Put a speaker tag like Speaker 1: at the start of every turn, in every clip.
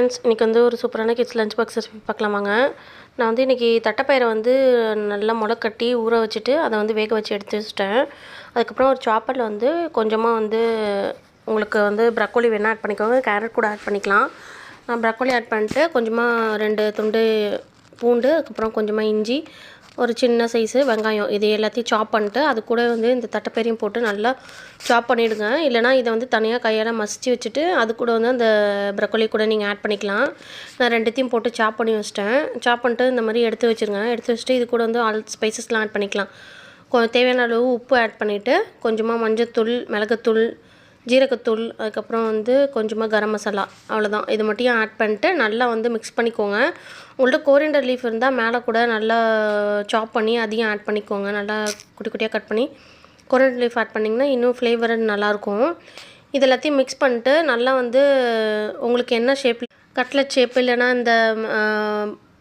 Speaker 1: Friends, இன்றைக்கி வந்து ஒரு சூப்பரான கிட்ஸ் லஞ்ச் பாக்ஸ் ரெசிபி பார்க்கலாம் வாங்க. நான் வந்து இன்றைக்கி தட்டைப்பயிரை வந்து நல்லா முளைக்கட்டி ஊற வச்சுட்டு அதை வந்து வேக வச்சு எடுத்து வச்சுட்டேன். அதுக்கப்புறம் ஒரு சாப்பரில் வந்து கொஞ்சமாக வந்து உங்களுக்கு வந்து ப்ரக்கோலி வேணால் ஆட் பண்ணிக்கோங்க, கேரட் கூட ஆட் பண்ணிக்கலாம். நான் ப்ரக்கோலி ஆட் பண்ணிட்டு கொஞ்சமாக 2 துண்டு பூண்டு, அதுக்கப்புறம் கொஞ்சமாக இஞ்சி, ஒரு சின்ன சைஸு வெங்காயம், இது எல்லாத்தையும் சாப் பண்ணிட்டு அது கூட வந்து இந்த தட்டைப்பயிரையும் போட்டு நல்லா சாப் பண்ணிவிடுங்க. இல்லைனா இதை வந்து தனியாக கையால் மசிச்சு வச்சுட்டு அது கூட வந்து அந்த ப்ரக்கோலி கூட நீங்கள் ஆட் பண்ணிக்கலாம். நான் ரெண்டுத்தையும் போட்டு சாப் பண்ணி வச்சிட்டேன். சாப் பண்ணிட்டு இந்த மாதிரி எடுத்து வச்சுருங்க. எடுத்து வச்சுட்டு இது கூட வந்து ஆல் ஸ்பைசஸ்லாம் ஆட் பண்ணிக்கலாம். தேவையான அளவு உப்பு ஆட் பண்ணிவிட்டு கொஞ்சமாக மஞ்சத்தூள், மிளகுத்தூள், ஜீரகத்தூள், அதுக்கப்புறம் வந்து கொஞ்சமாக கரம் மசாலா, அவ்வளோதான். இது மட்டும் ஆட் பண்ணிட்டு நல்லா வந்து மிக்ஸ் பண்ணிக்கோங்க. உங்கள்கிட்ட கோரியண்டர் லீஃப் இருந்தால் மேலே கூட நல்லா சாப் பண்ணி அதையும் ஆட் பண்ணிக்கோங்க. நல்லா குட்டி குட்டியாக கட் பண்ணி கோரியண்டர் லீஃப் ஆட் பண்ணிங்கன்னா இன்னும் ஃப்ளேவர் நல்லாயிருக்கும். இது எல்லாத்தையும் மிக்ஸ் பண்ணிட்டு நல்லா வந்து உங்களுக்கு என்ன ஷேப், கட்லெட் ஷேப் இல்லைனா இந்த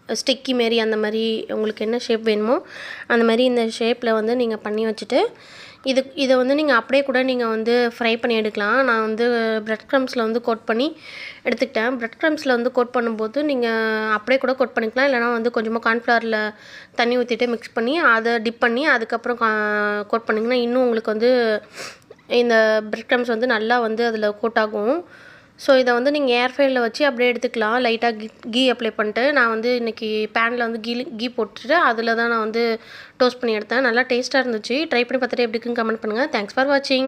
Speaker 1: ஸ்டிக்கி மாரி அந்த மாதிரி உங்களுக்கு என்ன ஷேப் வேணுமோ அந்த மாதிரி இந்த ஷேப்பில் வந்து நீங்கள் பண்ணி வச்சுட்டு இதை வந்து நீங்கள் அப்படியே கூட நீங்கள் வந்து ஃப்ரை பண்ணி எடுக்கலாம். நான் வந்து பிரெட் க்ரம்ஸில் வந்து கோட் பண்ணி எடுத்துக்கிட்டேன். பிரெட் க்ரம்ஸில் வந்து கோட் பண்ணும்போது நீங்கள் அப்படியே கூட கோட் பண்ணிக்கலாம். இல்லைனா வந்து கொஞ்சமாக கார்ன்ஃப்ளவரில் தண்ணி ஊற்றிட்டு மிக்ஸ் பண்ணி அதை டிப் பண்ணி அதுக்கப்புறம் கோட் பண்ணிங்கன்னா இன்னும் உங்களுக்கு வந்து இந்த பிரெட் க்ரம்ஸ் வந்து நல்லா வந்து அதில் கோட் ஆகும். ஸோ இதை வந்து நீங்கள் ஏர் ஃப்ரையரில் வச்சு அப்படியே எடுத்துக்கலாம். லைட்டாக கீ அப்ளை பண்ணிட்டு நான் வந்து இன்றைக்கி பேனில் வந்து கீ போட்டுட்டு அதில் தான் நான் வந்து டோஸ்ட் பண்ணி எடுத்தேன். நல்லா டேஸ்ட்டாக இருந்துச்சு. ட்ரை பண்ணி பார்த்துட்டு எப்படி இருக்குன்னு கமெண்ட் பண்ணுங்கள். தேங்க்ஸ் ஃபார் வாட்சிங்.